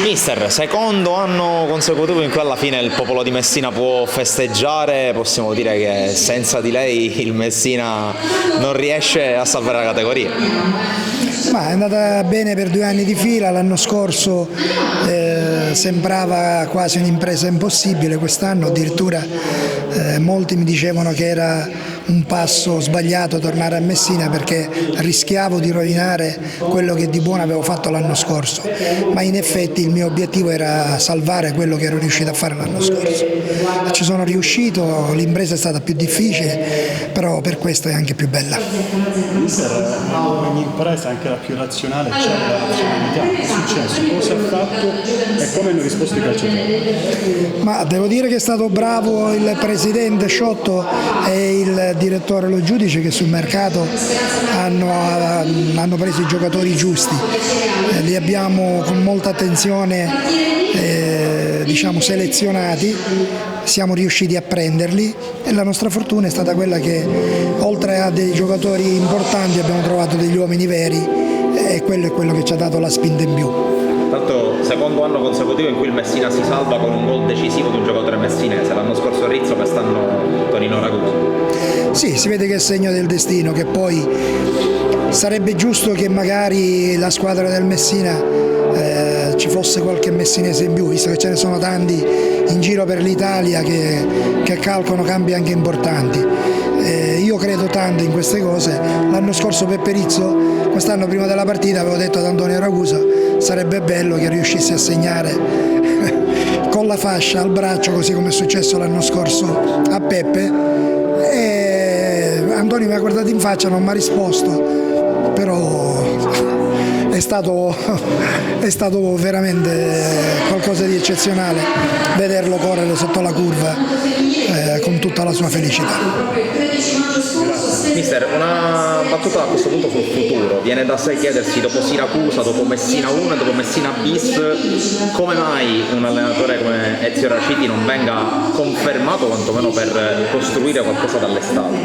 Mister, secondo anno consecutivo in cui alla fine il popolo di Messina può festeggiare, possiamo dire che senza di lei il Messina non riesce a salvare la categoria. Ma è andata bene per 2 anni di fila, l'anno scorso sembrava quasi un'impresa impossibile, quest'anno addirittura molti mi dicevano che era un passo sbagliato tornare a Messina perché rischiavo di rovinare quello che di buono avevo fatto l'anno scorso, ma in effetti il mio obiettivo era salvare quello che ero riuscito a fare l'anno scorso. Ci sono riuscito, l'impresa è stata più difficile, però per questo è anche più bella. Mister, ogni impresa, anche la più razionale, c'è la razionalità. Che è successo? Cosa ha fatto e come hanno risposto i calciatori? Ma devo dire che è stato bravo il presidente Sciotto e il direttore Lo Giudice che sul mercato hanno preso i giocatori giusti. Li abbiamo con molta attenzione selezionati, siamo riusciti a prenderli e la nostra fortuna è stata quella che oltre a dei giocatori importanti abbiamo trovato degli uomini veri e quello è quello che ci ha dato la spinta in più. Tanto secondo anno consecutivo in cui il Messina si salva con un gol decisivo di un giocatore messinese, l'anno scorso Rizzo, quest'anno Tonino Ragusa. Sì, si vede che è segno del destino, che poi sarebbe giusto che magari la squadra del Messina ci fosse qualche messinese in più, visto che ce ne sono tanti in giro per l'Italia che calcolano cambi anche importanti. Io credo tanto in queste cose. L'anno scorso Peppe Rizzo, quest'anno prima della partita avevo detto ad Antonio Ragusa sarebbe bello che riuscissi a segnare con la fascia al braccio, così come è successo l'anno scorso a Peppe, e Antonio mi ha guardato in faccia, non mi ha risposto, però è stato veramente qualcosa di eccezionale vederlo correre sotto la curva con tutta la sua felicità. Mister, una battuta a questo punto sul futuro. Viene da sé chiedersi, dopo Siracusa, dopo Messina 1 e dopo Messina bis, come mai un allenatore come Ezio Raciti non venga confermato quantomeno per costruire qualcosa dall'estate?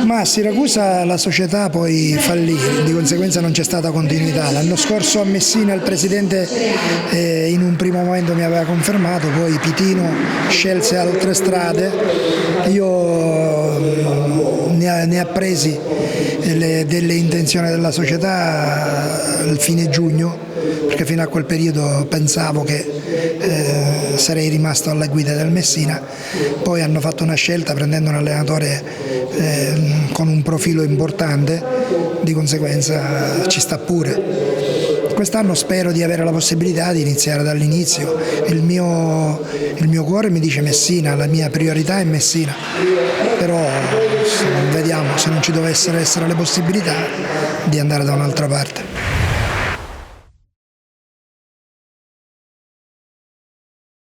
Ma a Siracusa la società poi fallì, di conseguenza non c'è stata continuità. L'anno scorso a Messina il presidente in un primo momento mi aveva confermato, poi Pitino scelse altre strade, io ne ha presi delle intenzioni della società al fine giugno, perché fino a quel periodo pensavo che sarei rimasto alla guida del Messina. Poi hanno fatto una scelta prendendo un allenatore con un profilo importante, di conseguenza ci sta pure. Quest'anno spero di avere la possibilità di iniziare dall'inizio. Il mio cuore mi dice Messina, la mia priorità è Messina, però vediamo se non ci dovessero essere le possibilità di andare da un'altra parte.